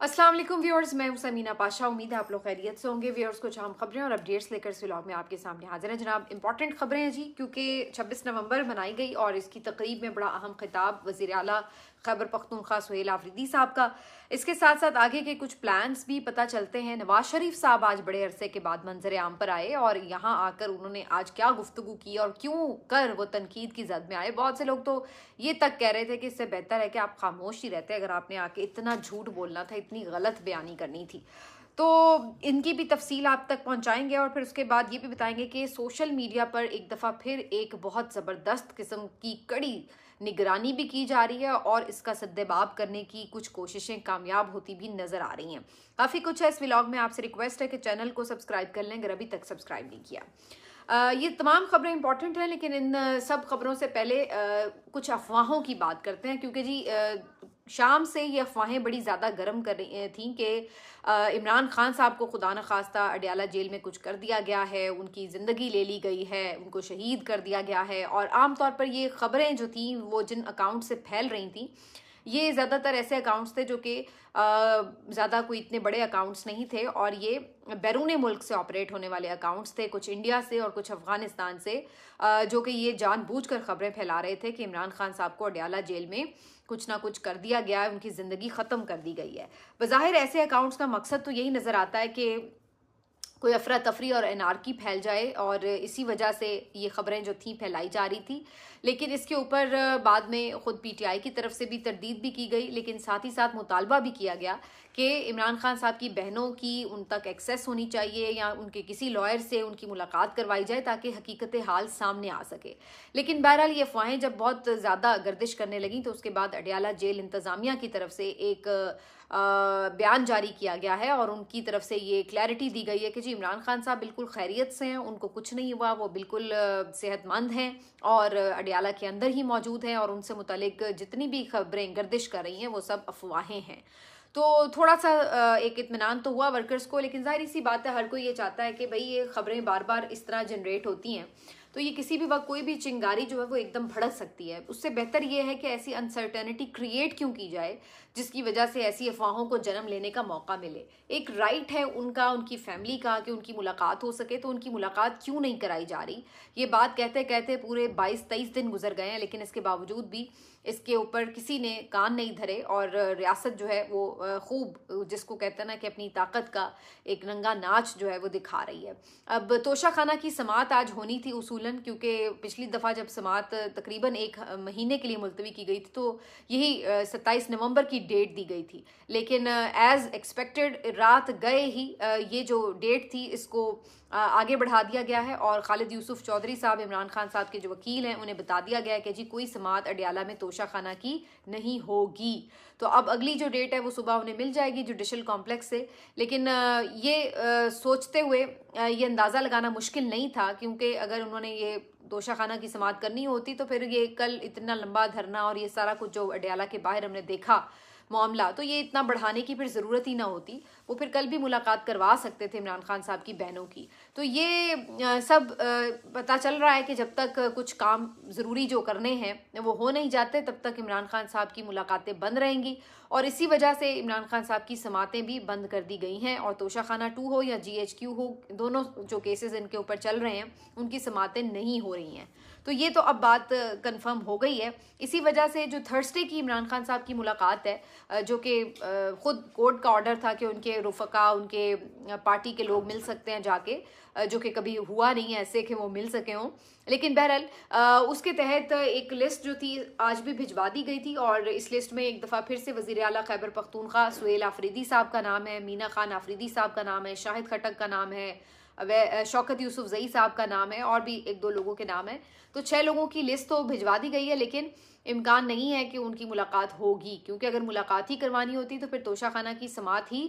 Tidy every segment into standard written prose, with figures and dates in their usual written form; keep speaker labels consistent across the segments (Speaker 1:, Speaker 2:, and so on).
Speaker 1: अस्सलाम वालेकुम व्यूअर्स, मैं हूं समीना पाशा। उम्मीद है आप लोग खैरियत से होंगे। व्यूअर्स, कुछ अहम खबरें और अपडेट्स लेकर इस व्लॉग में आपके सामने हाजिर हैं जनाब। इंपॉर्टेंट खबरें हैं जी, क्योंकि 26 नवंबर मनाई गई और इसकी तकरीब में बड़ा अहम खिताब वज़ीर आला खैबर पख्तूनख्वा सुहेल आफरीदी साहब का। इसके साथ साथ आगे के कुछ प्लान्स भी पता चलते हैं। नवाज शरीफ साहब आज बड़े अरसे के बाद मंजर आम पर आए और यहाँ आकर उन्होंने आज क्या गुफ्तगू की और क्यों कर वो तनकीद की जद में आए। बहुत से लोग तो ये तक कह रहे थे कि इससे बेहतर है कि आप खामोश ही रहते अगर आपने आके इतना झूठ बोलना था, इतनी गलत बयानी करनी थी। तो इनकी भी तफसील आप तक पहुंचाएंगे और फिर उसके बाद ये भी बताएंगे कि सोशल मीडिया पर एक दफ़ा फिर एक बहुत ज़बरदस्त किस्म की कड़ी निगरानी भी की जा रही है और इसका सद्देबाब करने की कुछ कोशिशें कामयाब होती भी नज़र आ रही हैं। काफ़ी कुछ है इस व्लॉग में। आपसे रिक्वेस्ट है कि चैनल को सब्सक्राइब कर लें अगर अभी तक सब्सक्राइब नहीं किया। ये तमाम खबरें इंपॉर्टेंट हैं, लेकिन इन सब खबरों से पहले कुछ अफवाहों की बात करते हैं, क्योंकि जी शाम से ये अफवाहें बड़ी ज़्यादा गर्म कर रही थी कि इमरान खान साहब को खुदा न खास्ता अडयाला जेल में कुछ कर दिया गया है, उनकी ज़िंदगी ले ली गई है, उनको शहीद कर दिया गया है। और आम तौर पर ये खबरें जो थी वो जिन अकाउंट से फैल रही थी, ये ज़्यादातर ऐसे अकाउंट्स थे जो कि ज़्यादा कोई इतने बड़े अकाउंट्स नहीं थे और ये बैरून मुल्क से ऑपरेट होने वाले अकाउंट्स थे, कुछ इंडिया से और कुछ अफगानिस्तान से, जो कि ये जानबूझकर खबरें फैला रहे थे कि इमरान खान साहब को अडयाला जेल में कुछ ना कुछ कर दिया गया है, उनकी ज़िंदगी ख़त्म कर दी गई है। बज़ाहिर ऐसे अकाउंट्स का मकसद तो यही नज़र आता है कि कोई अफरा तफरी और एनार्की फैल जाए, और इसी वजह से ये खबरें जो थी फैलाई जा रही थी। लेकिन इसके ऊपर बाद में ख़ुद पीटीआई की तरफ से भी तरदीद भी की गई, लेकिन साथ ही साथ मुतालबा भी किया गया कि इमरान खान साहब की बहनों की उन तक एक्सेस होनी चाहिए या उनके किसी लॉयर से उनकी मुलाकात करवाई जाए ताकि हकीकत हाल सामने आ सके। लेकिन बहरहाल ये अफवाहें जब बहुत ज़्यादा गर्दिश करने लगी तो उसके बाद अडयाला जेल इंतज़ामिया की तरफ से एक बयान जारी किया गया है और उनकी तरफ से ये क्लैरिटी दी गई है कि जी इमरान खान साहब बिल्कुल खैरियत से हैं, उनको कुछ नहीं हुआ, वो बिल्कुल सेहतमंद हैं और अडयाला के अंदर ही मौजूद हैं और उनसे मुतालिक जितनी भी खबरें गर्दिश कर रही हैं वो सब अफवाहें हैं। तो थोड़ा सा एक इत्मीनान तो हुआ वर्कर्स को, लेकिन जाहिर सी बात है हर कोई ये चाहता है कि भाई ये खबरें बार बार इस तरह जनरेट होती हैं तो ये किसी भी वक्त कोई भी चिंगारी जो है वो एकदम भड़क सकती है। उससे बेहतर ये है कि ऐसी अनसर्टेनिटी क्रिएट क्यों की जाए जिसकी वजह से ऐसी अफवाहों को जन्म लेने का मौका मिले। एक राइट है उनका, उनकी फैमिली का, कि उनकी मुलाकात हो सके, तो उनकी मुलाकात क्यों नहीं कराई जा रही। ये बात कहते कहते पूरे 22-23 दिन गुजर गए हैं, लेकिन इसके बावजूद भी इसके ऊपर किसी ने कान नहीं धरे और रियासत जो है वो खूब, जिसको कहते हैं ना कि अपनी ताकत का एक नंगा नाच जो है वो दिखा रही है। अब तोशा खाना की समात आज होनी थी उसूलन, क्योंकि पिछली दफ़ा जब समात तकरीबन एक महीने के लिए मुलतवी की गई थी तो यही 27 नवंबर की डेट दी गई थी, लेकिन एज एक्सपेक्टेड रात गए ही ये जो डेट थी इसको आगे बढ़ा दिया गया है और खालिद यूसुफ चौधरी साहब, इमरान खान साहब के जो वकील हैं, उन्हें बता दिया गया है कि जी कोई समात अडयाला में तोशा खाना की नहीं होगी। तो अब अगली जो डेट है वो सुबह उन्हें मिल जाएगी जुडिशल कॉम्प्लेक्स से। लेकिन ये सोचते हुए ये अंदाज़ा लगाना मुश्किल नहीं था, क्योंकि अगर उन्होंने ये तोशा खाना की समात करनी होती तो फिर ये कल इतना लंबा धरना और ये सारा कुछ जो अडयाला के बाहर हमने देखा मामला, तो ये इतना बढ़ाने की फिर ज़रूरत ही ना होती। वो फिर कल भी मुलाकात करवा सकते थे इमरान खान साहब की बहनों की। तो ये सब पता चल रहा है कि जब तक कुछ काम ज़रूरी जो करने हैं वो हो नहीं जाते तब तक इमरान खान साहब की मुलाकातें बंद रहेंगी और इसी वजह से इमरान खान साहब की समातें भी बंद कर दी गई हैं। और तोशा खाना 2 हो या GHQ हो, दोनों जो केसेस इनके ऊपर चल रहे हैं उनकी समातें नहीं हो रही हैं। तो ये तो अब बात कंफर्म हो गई है। इसी वजह से जो थर्सडे की इमरान खान साहब की मुलाकात है, जो कि ख़ुद कोर्ट का ऑर्डर था कि उनके रुफ़का, उनके पार्टी के लोग मिल सकते हैं जाके, जो कि कभी हुआ नहीं है ऐसे कि वो मिल सके हों। लेकिन बहरहाल उसके तहत एक लिस्ट जो थी आज भी भिजवा दी गई थी और इस लिस्ट में एक दफ़ा फिर से वज़ीर आला खैबर पख्तूनख्वा सुहेल आफरीदी साहब का नाम है, मीना खान आफरीदी साहब का नाम है, शाहिद खटक का नाम है, शौकत यूसुफ जई साहब का नाम है और भी 1-2 लोगों के नाम है। तो 6 लोगों की लिस्ट तो भिजवा दी गई है, लेकिन इम्कान नहीं है कि उनकी मुलाकात होगी, क्योंकि अगर मुलाकात ही करवानी होती तो फिर तोशा खाना की समात ही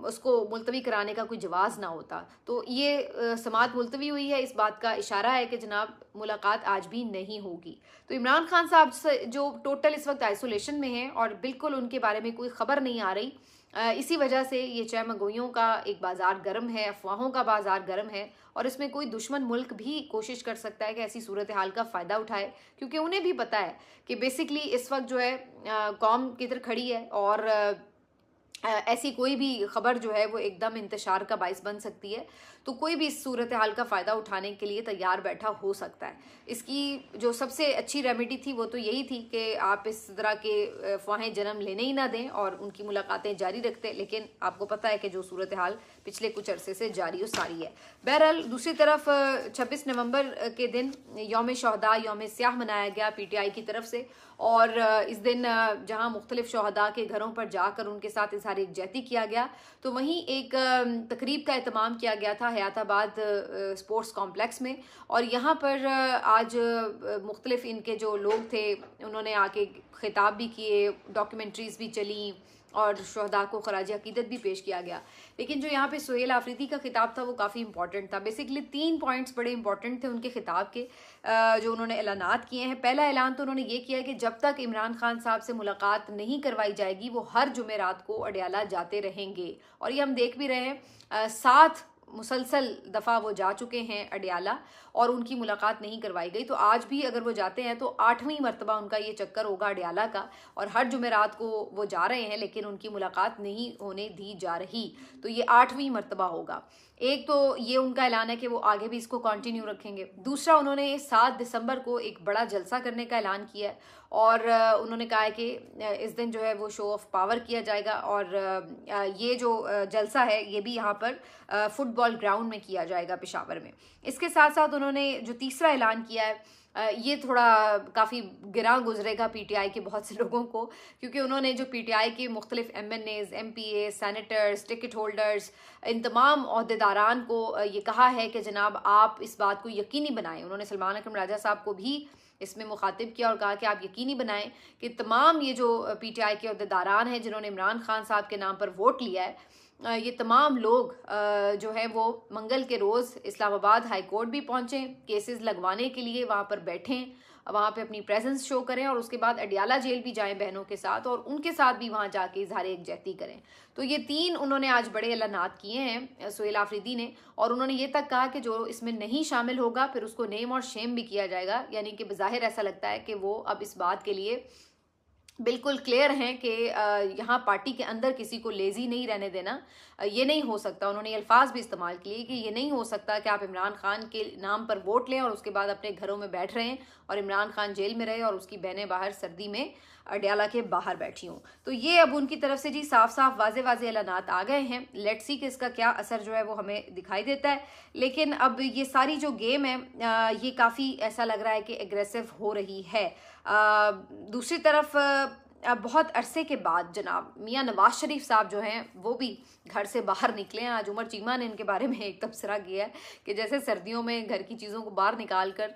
Speaker 1: उसको मुलतवी कराने का कोई जवाज़ ना होता। तो ये समात मुलतवी हुई है, इस बात का इशारा है कि जनाब मुलाकात आज भी नहीं होगी। तो इमरान खान साहब से जो टोटल इस वक्त आइसोलेशन में हैं और बिल्कुल उनके बारे में कोई ख़बर नहीं आ रही, इसी वजह से ये चहमगोइयों का एक बाज़ार गर्म है, अफवाहों का बाज़ार गर्म है और इसमें कोई दुश्मन मुल्क भी कोशिश कर सकता है कि ऐसी सूरत हाल का फ़ायदा उठाए, क्योंकि उन्हें भी पता है कि बेसिकली इस वक्त जो है कौम किधर खड़ी है और ऐसी कोई भी खबर जो है वो एकदम इंतशार का बाइस बन सकती है। तो कोई भी इस सूरत हाल का फ़ायदा उठाने के लिए तैयार बैठा हो सकता है। इसकी जो सबसे अच्छी रेमेडी थी वो तो यही थी कि आप इस तरह के अफवाहें जन्म लेने ही ना दें और उनकी मुलाकातें जारी रखते। लेकिन आपको पता है कि जो सूरत हाल पिछले कुछ अरसे से जारी और सारी है। बहरहाल दूसरी तरफ 26 नवंबर के दिन यौम शहदा, यौम स्याह मनाया गया PTI की तरफ से। और इस दिन जहां मुख्तलिफ शहदा के घरों पर जाकर उनके साथ इजहार यकजहती किया गया, तो वहीं एक तकरीब का एहतमाम किया गया था हयाताबाद स्पोर्ट्स कॉम्प्लेक्स में। और यहाँ पर आज मुख्तलिफ इनके जो लोग थे उन्होंने आके खिताब भी किए, डॉक्यूमेंट्रीज भी चली और शहदा को खराज अकीदत भी पेश किया गया। लेकिन जो यहाँ पे सुहेल आफरीदी का खिताब था वो काफ़ी इंपॉर्टेंट था। बेसिकली 3 पॉइंट्स बड़े इंपॉर्टेंट थे उनके खिताब के, जो उन्होंने ऐलानात किए हैं। पहला ऐलान तो उन्होंने ये किया है कि जब तक इमरान खान साहब से मुलाकात नहीं करवाई जाएगी वो हर जुमेरात को अडयाला जाते रहेंगे। और ये हम देख भी रहे हैं, 7 मुसलसल दफ़ा वो जा चुके हैं अडयाला और उनकी मुलाकात नहीं करवाई गई। तो आज भी अगर वो जाते हैं तो 8वीं मरतबा उनका ये चक्कर होगा अडयाला का, और हर जुमेरात को वो जा रहे हैं लेकिन उनकी मुलाकात नहीं होने दी जा रही। तो ये 8वीं मरतबा होगा। एक तो ये उनका ऐलान है कि वो आगे भी इसको कंटिन्यू रखेंगे। दूसरा, उन्होंने 7 दिसंबर को एक बड़ा जलसा करने का ऐलान किया है और उन्होंने कहा है कि इस दिन जो है वो शो ऑफ पावर किया जाएगा। और ये जो जलसा है ये भी यहाँ पर फुटबॉल ग्राउंड में किया जाएगा पेशावर में। इसके साथ साथ उन्होंने जो तीसरा ऐलान किया है ये थोड़ा काफ़ी गिरा गुजरेगा PTI के बहुत से लोगों को, क्योंकि उन्होंने जो PTI के मुख्तलिफ MNAs, MPA, senators, ticket holders, इन तमाम अहदेदारान को ये कहा है कि जनाब आप इस बात को यकीनी बनाएं। उन्होंने सलमान अकरम राजा साहब को भी इसमें मुखातिब किया और कहा कि आप यकीनी बनाएं कि तमाम ये जो PTI के अहदेदारान हैं जिन्होंने इमरान खान साहब के नाम पर वोट लिया है, ये तमाम लोग जो है वो मंगल के रोज़ इस्लामाबाद हाई कोर्ट भी पहुँचें, केसेस लगवाने के लिए वहाँ पर बैठें, वहाँ पे अपनी प्रेजेंस शो करें और उसके बाद अडयाला जेल भी जाएं बहनों के साथ और उनके साथ भी वहाँ जाके इजहार यकजहती करें। तो ये 3 उन्होंने आज बड़े ऐलानात किए हैं सुहेल आफरीदी ने। और उन्होंने ये तक कहा कि जो इसमें नहीं शामिल होगा फिर उसको नेम और शेम भी किया जाएगा। यानी कि बज़ाहिर ऐसा लगता है कि वो अब इस बात के लिए बिल्कुल क्लियर हैं कि यहाँ पार्टी के अंदर किसी को लेजी नहीं रहने देना, ये नहीं हो सकता। उन्होंने ये अल्फाज भी इस्तेमाल किए कि ये नहीं हो सकता कि आप इमरान खान के नाम पर वोट लें और उसके बाद अपने घरों में बैठ रहे हैं और इमरान खान जेल में रहे और उसकी बहनें बाहर सर्दी में अडयाला के बाहर बैठी हूँ। तो ये अब उनकी तरफ से जी साफ साफ वाजे वाजे ऐलानात आ गए हैं। लेट्स सी कि इसका क्या असर जो है वो हमें दिखाई देता है। लेकिन अब ये सारी जो गेम है ये काफ़ी ऐसा लग रहा है कि एग्रेसिव हो रही है। दूसरी तरफ बहुत अरसे के बाद जनाब मियां नवाज शरीफ साहब जो हैं वो भी घर से बाहर निकले हैं। आज उमर चीमा ने इनके बारे में एक तबसरा किया है कि जैसे सर्दियों में घर की चीज़ों को बाहर निकाल कर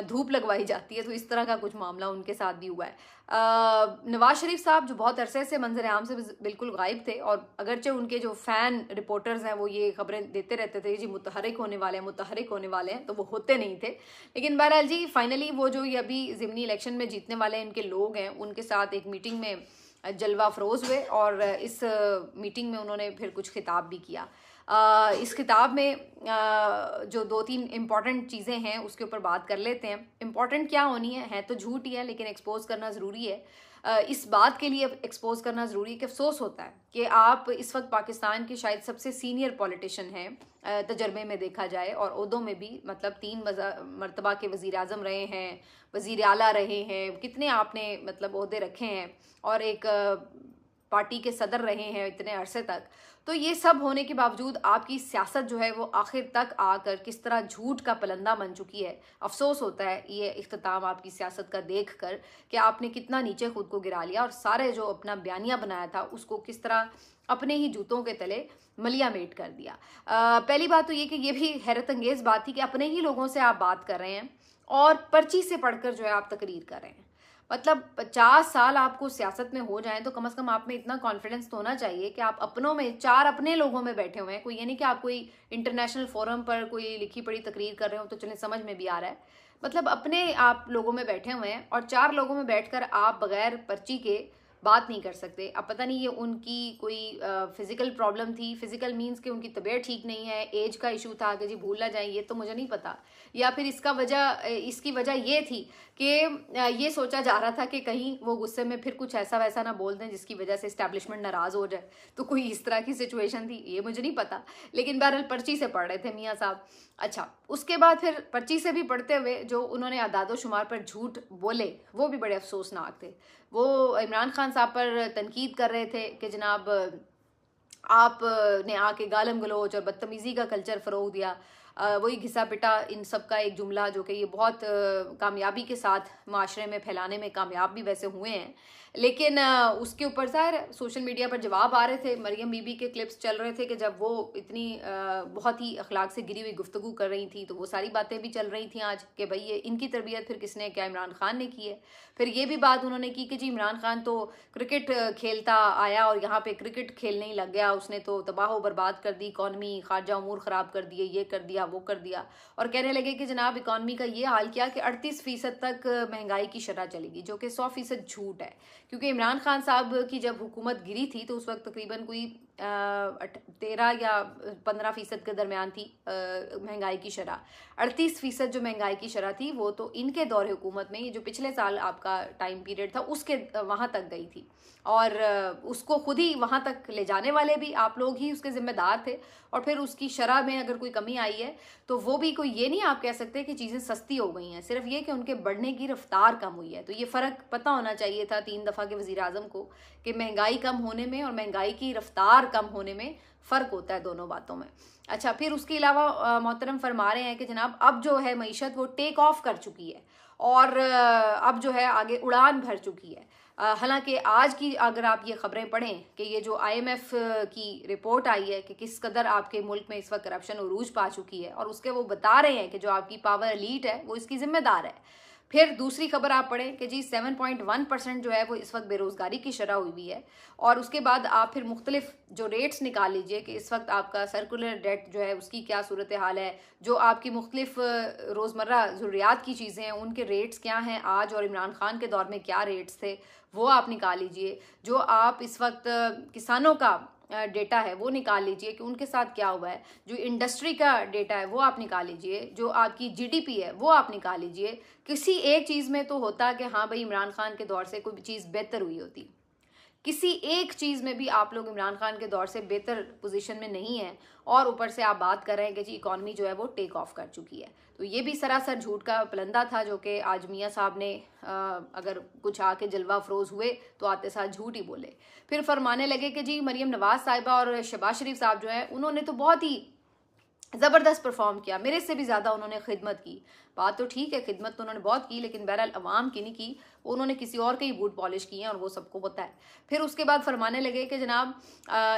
Speaker 1: धूप लगवाई जाती है, तो इस तरह का कुछ मामला उनके साथ भी हुआ है। नवाज शरीफ साहब जो बहुत अरसे से मंजर आम से बिल्कुल गायब थे और अगरचे उनके जो फ़ैन रिपोर्टर्स हैं वो ये खबरें देते रहते थे जी मुतहरिक होने वाले हैं, मुतहरिक होने वाले हैं, तो वो होते नहीं थे। लेकिन बहरहाल जी फाइनली वो जो ये अभी ज़िमनी इलेक्शन में जीतने वाले इनके लोग हैं उनके साथ एक मीटिंग में जलवा अफरोज़ हुए और इस मीटिंग में उन्होंने फिर कुछ खिताब भी किया। इस किताब में जो 2-3 इम्पॉर्टेंट चीज़ें हैं उसके ऊपर बात कर लेते हैं। इम्पॉर्टेंट क्या होनी है तो झूठ ही है लेकिन एक्सपोज करना ज़रूरी है। इस बात के लिए एक्सपोज करना ज़रूरी है कि अफसोस होता है कि आप इस वक्त पाकिस्तान के शायद सबसे सीनियर पॉलिटिशियन हैं तजर्बे में देखा जाए और ओहदों में भी, मतलब 3 मरतबा के वज़ीर आज़म रहे हैं, वज़ीर आला रहे हैं, कितने आपने मतलब ओहदे रखे हैं और एक पार्टी के सदर रहे हैं इतने अरसे तक। तो ये सब होने के बावजूद आपकी सियासत जो है वो आखिर तक आकर किस तरह झूठ का पलंदा बन चुकी है। अफसोस होता है ये इख्तिताम आपकी सियासत का देख कर कि आपने कितना नीचे खुद को गिरा लिया और सारे जो अपना बयानिया बनाया था उसको किस तरह अपने ही जूतों के तले मलिया मेट कर दिया। पहली बात तो ये कि ये भी हैरत अंगेज़ बात थी कि अपने ही लोगों से आप बात कर रहे हैं और पर्ची से पढ़कर जो है आप तकरीर कर रहे हैं। मतलब 50 साल आपको सियासत में हो जाएं तो कम से कम आप में इतना कॉन्फिडेंस तो होना चाहिए कि आप अपनों में 4 अपने लोगों में बैठे हुए हैं। कोई ये नहीं कि आप कोई इंटरनेशनल फोरम पर कोई लिखी पढ़ी तकरीर कर रहे हो तो चलें समझ में भी आ रहा है। मतलब अपने आप लोगों में बैठे हुए हैं और 4 लोगों में बैठकर आप बगैर पर्ची के बात नहीं कर सकते। अब पता नहीं ये उनकी कोई फिजिकल प्रॉब्लम थी, फिजिकल मीन्स कि उनकी तबीयत ठीक नहीं है, एज का इशू था कि जी भूल ना जाए, ये तो मुझे नहीं पता, या फिर इसकी वजह ये थी कि ये सोचा जा रहा था कि कहीं वो गुस्से में फिर कुछ ऐसा वैसा ना बोल दें जिसकी वजह से इस्टेब्लिशमेंट नाराज हो जाए, तो कोई इस तरह की सिचुएशन थी, ये मुझे नहीं पता। लेकिन बहरहाल पर्ची से पढ़ रहे थे मियाँ साहब। अच्छा, उसके बाद फिर पर्ची से भी पढ़ते हुए जो उन्होंने आदादो शुमार पर झूठ बोले वो भी बड़े अफसोसनाक थे। वो इमरान खान साहब पर तनकीद कर रहे थे कि जनाब आपने आके गालम गलोच और बदतमीज़ी का कल्चर फ़रोग दिया। वही घिसा पिटा इन सब का एक जुमला जो कि ये बहुत कामयाबी के साथ माशरे में फैलाने में कामयाब भी वैसे हुए हैं। लेकिन उसके ऊपर ज़ाहिर है सोशल मीडिया पर जवाब आ रहे थे, मरियम बीबी के क्लिप्स चल रहे थे कि जब वो इतनी बहुत ही अखलाक से गिरी हुई गुफ्तगू कर रही थी, तो वो सारी बातें भी चल रही थी आज कि भाई ये इनकी तरबियत फिर किसने, क्या इमरान खान ने की है। फिर ये भी बात उन्होंने की कि जी इमरान खान तो क्रिकेट खेलता आया और यहाँ पे क्रिकेट खेलने ही लग गया, उसने तो तबाह बर्बाद कर दी इकॉनमी, खारजा उमूर ख़राब कर दिए, ये कर दिया वो कर दिया। और कहने लगे कि जनाब इकॉनमी का ये हाल किया कि 38% तक महंगाई की शरह चलेगी, जो कि 100% झूठ है। क्योंकि इमरान खान साहब की जब हुकूमत गिरी थी तो उस वक्त तकरीबन कोई 13 या 15% के दरमियान थी महंगाई की शरह। 38% जो महंगाई की शरह थी वो तो इनके दौर हुकूमत में, ये जो पिछले साल आपका टाइम पीरियड था उसके वहाँ तक गई थी। और उसको खुद ही वहाँ तक ले जाने वाले भी आप लोग ही उसके ज़िम्मेदार थे। और फिर उसकी शरह में अगर कोई कमी आई है तो वो भी कोई ये नहीं आप कह सकते कि चीज़ें सस्ती हो गई हैं, सिर्फ ये कि उनके बढ़ने की रफ्तार कम हुई है। तो ये फ़र्क पता होना चाहिए था 3 दफ़ा के वज़ीर आज़म को कि महंगाई कम होने में और महंगाई की रफ्तार कम होने में फ़र्क होता है दोनों बातों में। अच्छा, फिर उसके अलावा मोहतरम फरमा रहे हैं कि जनाब अब जो है मईशत वो टेक ऑफ कर चुकी है और अब जो है आगे उड़ान भर चुकी है। हालांकि आज की अगर आप ये खबरें पढ़ें कि ये जो IMF की रिपोर्ट आई है कि किस कदर आपके मुल्क में इस वक्त करप्शन उरूज पा चुकी है, और उसके वो बता रहे हैं कि जो आपकी पावर एलीट है वो इसकी जिम्मेदार है। फिर दूसरी खबर आप पढ़ें कि जी 7.1% जो है वो इस वक्त बेरोज़गारी की शरह हुई है। और उसके बाद आप फिर मुख्तलिफ जो रेट्स निकाल लीजिए कि इस वक्त आपका सर्कुलर डेट जो है उसकी क्या सूरत हाल है, जो आपकी मुख्तलिफ रोज़मर्रा ज़रूरियात की चीज़ें हैं उनके रेट्स क्या हैं आज और इमरान खान के दौर में क्या रेट्स थे वो आप निकाल लीजिए। जो आप इस वक्त किसानों का डेटा है वो निकाल लीजिए कि उनके साथ क्या हुआ है। जो इंडस्ट्री का डेटा है वो आप निकाल लीजिए। जो आपकी GDP है वो आप निकाल लीजिए। किसी एक चीज़ में तो होता कि हाँ भाई इमरान खान के दौर से कोई चीज़ बेहतर हुई होती, किसी एक चीज़ में भी आप लोग इमरान खान के दौर से बेहतर पोजीशन में नहीं है। और ऊपर से आप बात कर रहे हैं कि जी इकॉनमी जो है वो टेक ऑफ कर चुकी है। तो ये भी सरासर झूठ का पलंदा था जो कि आज मियाँ साहब ने अगर कुछ आके जलवा अफरोज हुए तो आते साथ झूठ ही बोले। फिर फरमाने लगे कि जी मरियम नवाज साहिबा और शहबाज शरीफ साहब जो है उन्होंने तो बहुत ही ज़बरदस्त परफॉर्म किया, मेरे से भी ज़्यादा उन्होंने खिदमत की। बात तो ठीक है, खिदमत तो उन्होंने बहुत की, लेकिन बहरहाल अवाम की नहीं की, उन्होंने किसी और के ही बूट पॉलिश किए हैं और वो सबको पता है। फिर उसके बाद फरमाने लगे कि जनाब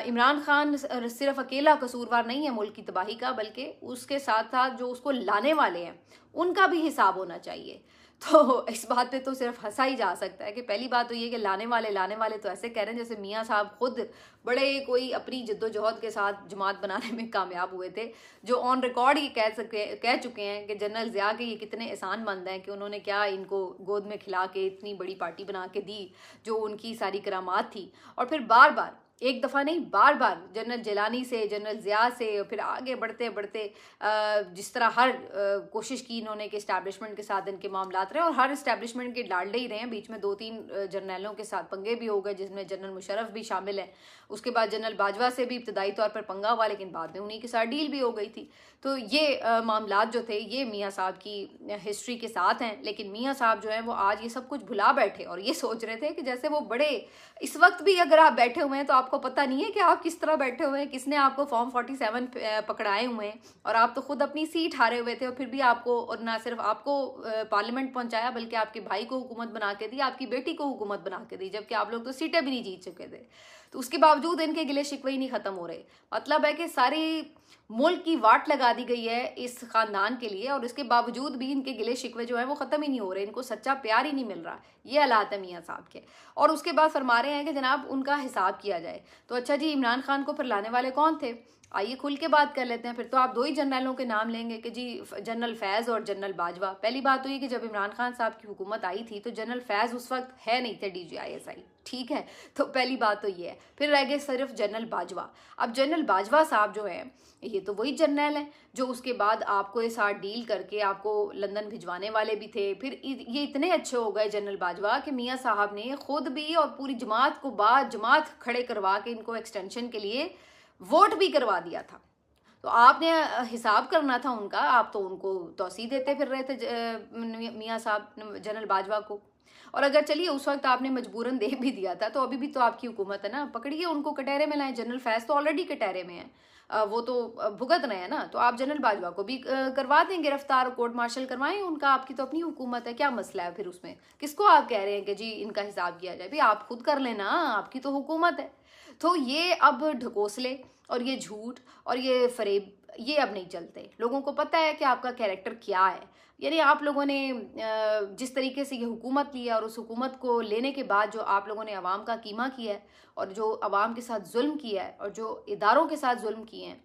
Speaker 1: इमरान खान सिर्फ अकेला कसूरवार नहीं है मुल्क की तबाही का, बल्कि उसके साथ साथ जो उसको लाने वाले हैं उनका भी हिसाब होना चाहिए। तो इस बात पे तो सिर्फ हंसा ही जा सकता है कि पहली बात तो ये कि लाने वाले तो ऐसे कह रहे हैं जैसे मियाँ साहब खुद बड़े कोई अपनी जद्दोजहद के साथ जमात बनाने में कामयाब हुए थे, जो ऑन रिकॉर्ड ही कह चुके हैं कि जनरल ज़िया के ये कितने एहसानमंद हैं कि उन्होंने क्या इनको गोद में खिला के इतनी बड़ी पार्टी बना के दी जो उनकी सारी करामात थी। और फिर बार बार, एक दफ़ा नहीं बार बार जनरल जिलानी से, जनरल ज़िया से, फिर आगे बढ़ते बढ़ते जिस तरह हर कोशिश की इन्होंने कि इस्टेब्लिशमेंट के साथ इनके मामलात रहे, और हर इस्टेब्लिशमेंट के डालडे ही रहे हैं। बीच में 2-3 जर्नलों के साथ पंगे भी हो गए जिसमें जनरल मुशर्रफ भी शामिल है। उसके बाद जनरल बाजवा से भी इब्तदाई तौर पर पंगा हुआ, लेकिन बाद में उन्हीं के साथ डील भी हो गई थी। तो ये मामलात जो थे ये मियाँ साहब की हिस्ट्री के साथ हैं। लेकिन मियाँ साहब जो हैं वो आज ये सब कुछ भुला बैठे और ये सोच रहे थे कि जैसे वो बड़े, इस वक्त भी अगर आप बैठे हुए हैं तो आपको पता नहीं है कि आप किस तरह बैठे हुए हैं, किसने आपको फॉर्म 47 पकड़ाए हुए हैं, और आप तो खुद अपनी सीट हारे हुए थे। और फिर भी आपको, और ना सिर्फ आपको पार्लियामेंट पहुंचाया बल्कि आपके भाई को हुकूमत बना के दी, आपकी बेटी को हुकूमत बना के दी, जबकि आप लोग तो सीटें भी नहीं जीत चुके थे। तो उसके बावजूद इनके गिले शिकवे ही नहीं खत्म हो रहे। मतलब है कि सारी मुल्क की वाट लगा दी गई है इस खानदान के लिए, और इसके बावजूद भी इनके गिले शिकवे जो है वो ख़त्म ही नहीं हो रहे, इनको सच्चा प्यार ही नहीं मिल रहा। ये हालात है मियाँ साहब के। और उसके बाद फरमा रहे हैं कि जनाब उनका हिसाब किया जाए। तो अच्छा जी, इमरान खान को फिर लाने वाले कौन थे? आइए खुल के बात कर लेते हैं। फिर तो आप 2 ही जनरलों के नाम लेंगे कि जी जनरल फैज़ और जनरल बाजवा। पहली बात तो ये कि जब इमरान खान साहब की हुकूमत आई थी तो जनरल फैज़ उस वक्त है नहीं थे DGISI, ठीक है। तो पहली बात तो ये है। फिर रह गए सिर्फ जनरल बाजवा। अब जनरल बाजवा साहब जो है ये तो वही जनरल है जो उसके बाद आपको ये साथ डील करके आपको लंदन भिजवाने वाले भी थे। फिर ये इतने अच्छे हो गए जनरल बाजवा कि मियाँ साहब ने खुद भी और पूरी जमात को बाद जमात खड़े करवा के इनको एक्सटेंशन के लिए वोट भी करवा दिया था। तो आपने हिसाब करना था उनका, आप तो उनको तौसीह देते फिर रहे थे मियाँ साहब जनरल बाजवा को। और अगर चलिए उस वक्त आपने मजबूरन दे भी दिया था तो अभी भी तो आपकी हुकूमत है ना, पकड़िए उनको कटहरे में लाएं। जनरल फैज़ तो ऑलरेडी कटहरे में है, वो तो भुगत रहे हैं ना, तो आप जनरल बाजवा को भी करवा दें गिरफ्तार, कोर्ट मार्शल करवाएं उनका। आपकी तो अपनी हुकूमत है, क्या मसला है फिर उसमें? किसको आप कह रहे हैं कि जी इनका हिसाब किया जाए? भाई आप खुद कर लेना, आपकी तो हुकूमत है। तो ये अब ढकोसले और ये झूठ और ये फरेब ये अब नहीं चलते। लोगों को पता है कि आपका कैरेक्टर क्या है। यानी आप लोगों ने जिस तरीके से ये हुकूमत ली है और उस हुकूमत को लेने के बाद जो आप लोगों ने अवाम का कीमा किया है और जो अवाम के साथ जुल्म किया है और जो इदारों के साथ जुल्म किए हैं,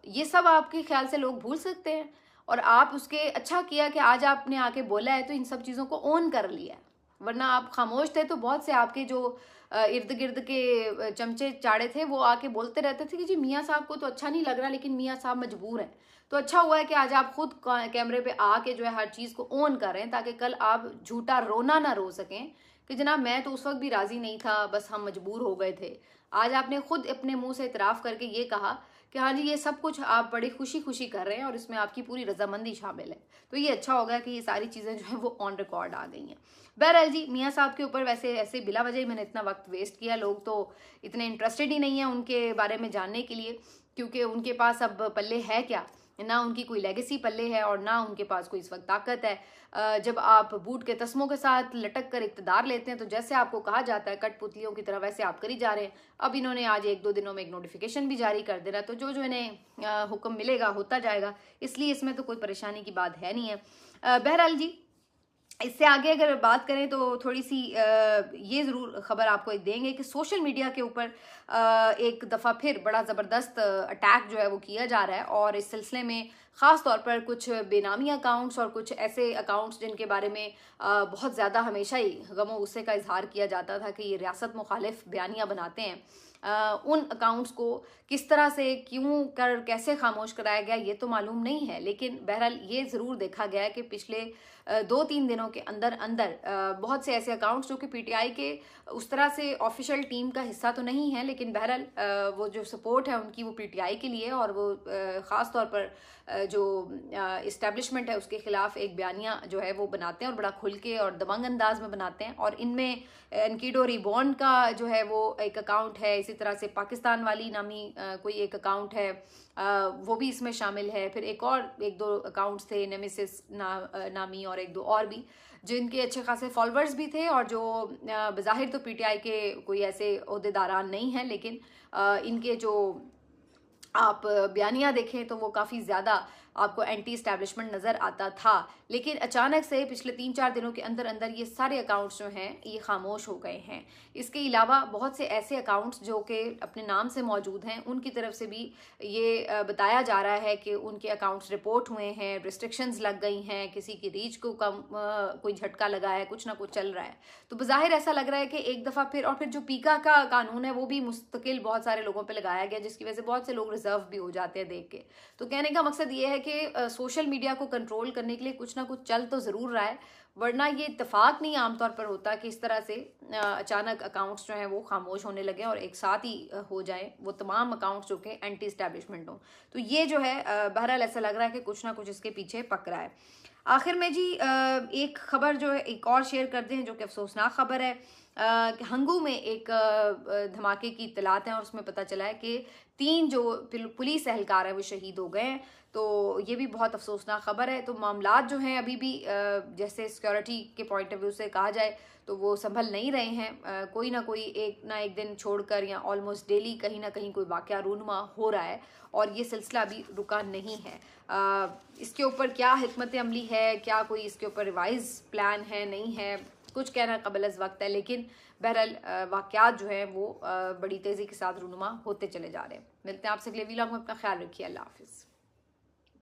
Speaker 1: ये सब आपके ख्याल से लोग भूल सकते हैं। और आप उसके अच्छा किया कि आज आपने आके बोला है तो इन सब चीज़ों को ओन कर लिया है, वरना आप खामोश थे तो बहुत से आपके जो इर्द गिर्द के चमचे चाड़े थे वो आके बोलते रहते थे कि जी मियाँ साहब को तो अच्छा नहीं लग रहा लेकिन मियाँ साहब मजबूर हैं। तो अच्छा हुआ है कि आज आप खुद कैमरे पे आके जो है हर चीज़ को ओन कर रहे हैं ताकि कल आप झूठा रोना ना रो सकें कि जनाब मैं तो उस वक्त भी राज़ी नहीं था, बस हम मजबूर हो गए थे। आज आपने खुद अपने मुंह से इतराफ़ करके ये कहा कि हाँ जी ये सब कुछ आप बड़ी खुशी खुशी कर रहे हैं और इसमें आपकी पूरी रजामंदी शामिल है। तो ये अच्छा होगा कि ये सारी चीज़ें जो है वो ऑन रिकॉर्ड आ गई हैं। बहरहाल जी मियाँ साहब के ऊपर वैसे ऐसे बिला वजह ही मैंने इतना वक्त वेस्ट किया, लोग तो इतने इंटरेस्टेड ही नहीं है उनके बारे में जानने के लिए, क्योंकि उनके पास अब पल्ले है क्या, ना उनकी कोई लेगेसी पल्ले है और ना उनके पास कोई इस वक्त ताकत है। जब आप बूट के तस्मों के साथ लटक कर इक़्तिदार लेते हैं तो जैसे आपको कहा जाता है कठपुतलियों की तरह वैसे आप करी जा रहे हैं। अब इन्होंने आज 1-2 दिनों में एक नोटिफिकेशन भी जारी कर देना, तो जो जो इन्हें हुक्म मिलेगा होता जाएगा, इसलिए इसमें तो कोई परेशानी की बात है नहीं है। बहरहाल जी इससे आगे अगर बात करें तो थोड़ी सी ये ज़रूर ख़बर आपको एक देंगे कि सोशल मीडिया के ऊपर एक दफ़ा फिर बड़ा ज़बरदस्त अटैक जो है वो किया जा रहा है। और इस सिलसिले में ख़ास तौर पर कुछ बेनामी अकाउंट्स और कुछ ऐसे अकाउंट्स जिनके बारे में बहुत ज़्यादा हमेशा ही गमो गुस्से का इजहार किया जाता था कि ये रियासत मुखालिफ बयानियाँ बनाते हैं, उन अकाउंट्स को किस तरह से क्यों कर कैसे खामोश कराया गया ये तो मालूम नहीं है। लेकिन बहरहाल ये ज़रूर देखा गया है कि पिछले 2-3 दिनों के अंदर अंदर बहुत से ऐसे अकाउंट्स जो कि PTI के उस तरह से ऑफिशियल टीम का हिस्सा तो नहीं है, लेकिन बहरहाल वो जो सपोर्ट है उनकी वो PTI के लिए, और वो ख़ास तौर पर जो इस्टेब्लिशमेंट है उसके ख़िलाफ़ एक बयानिया जो है वो बनाते हैं और बड़ा खुल के और दबंग अंदाज में बनाते हैं। और इनमें एनकीडो रिबॉन्ड का जो है वो एक अकाउंट है, इसी तरह से पाकिस्तान वाली नामी कोई एक अकाउंट है, वो भी इसमें शामिल है। फिर एक और 1-2 अकाउंट्स थे नेमेसिस नामी और 1-2 और भी जिनके अच्छे खासे फॉलोअर्स भी थे और जो बज़ाहिर तो PTI के कोई ऐसे ओहदेदारान नहीं हैं, लेकिन इनके जो आप बयानिया देखें तो वो काफ़ी ज़्यादा आपको एंटी इस्टेब्लिशमेंट नज़र आता था। लेकिन अचानक से पिछले 3-4 दिनों के अंदर अंदर ये सारे अकाउंट्स जो हैं ये खामोश हो गए हैं। इसके अलावा बहुत से ऐसे अकाउंट्स जो कि अपने नाम से मौजूद हैं उनकी तरफ से भी ये बताया जा रहा है कि उनके अकाउंट्स रिपोर्ट हुए हैं, रिस्ट्रिक्शंस लग गई हैं, किसी की रीच को कम कोई झटका लगा है, कुछ ना कुछ चल रहा है। तो बज़ाहिर ऐसा लग रहा है कि एक दफ़ा फिर, और फिर जो पीका का कानून है वो भी मुस्तकिल बहुत सारे लोगों पर लगाया गया, जिसकी वजह से बहुत से लोग रिजर्व भी हो जाते हैं देख के। तो कहने का मकसद ये है कि सोशल मीडिया को कंट्रोल करने के लिए कुछ ना कुछ चल तो ज़रूर रहा है, वरना ये इत्तेफाक नहीं आमतौर पर होता कि इस तरह से अचानक अकाउंट्स जो हैं वो खामोश होने लगे और एक साथ ही हो जाए वो तमाम अकाउंट्स जो कि एंटी इस्टेब्लिशमेंट हों। तो ये जो है बहरहाल ऐसा लग रहा है कि कुछ ना कुछ इसके पीछे पक रहा है। आखिर में जी एक खबर जो है एक और शेयर करते हैं जो कि अफसोसनाक खबर है। हंगू में एक धमाके की इत्तलात हैं और उसमें पता चला है कि 3 जो पुलिस एहलकार हैं वो शहीद हो गए हैं। तो ये भी बहुत अफसोसनाक ख़बर है। तो मामलात जो हैं अभी भी जैसे सिक्योरिटी के पॉइंट ऑफ व्यू से कहा जाए तो वो संभल नहीं रहे हैं। कोई ना कोई एक ना एक दिन छोड़कर या ऑलमोस्ट डेली कहीं ना कहीं कोई वाक़या रूनुमा हो रहा है और ये सिलसिला अभी रुका नहीं है। इसके ऊपर क्या हिकमत अमली है, क्या कोई इसके ऊपर रिवाइज प्लान है, नहीं है, कुछ कहना कबल अज़ वक्त है। लेकिन बहरहाल वाक़यात जो हैं वो बड़ी तेज़ी के साथ रूनुमा होते चले जा रहे हैं। मिलते हैं आपसे अगले वीलॉग में। अपना ख्याल रखिए। अल्लाह हाफ़िज़।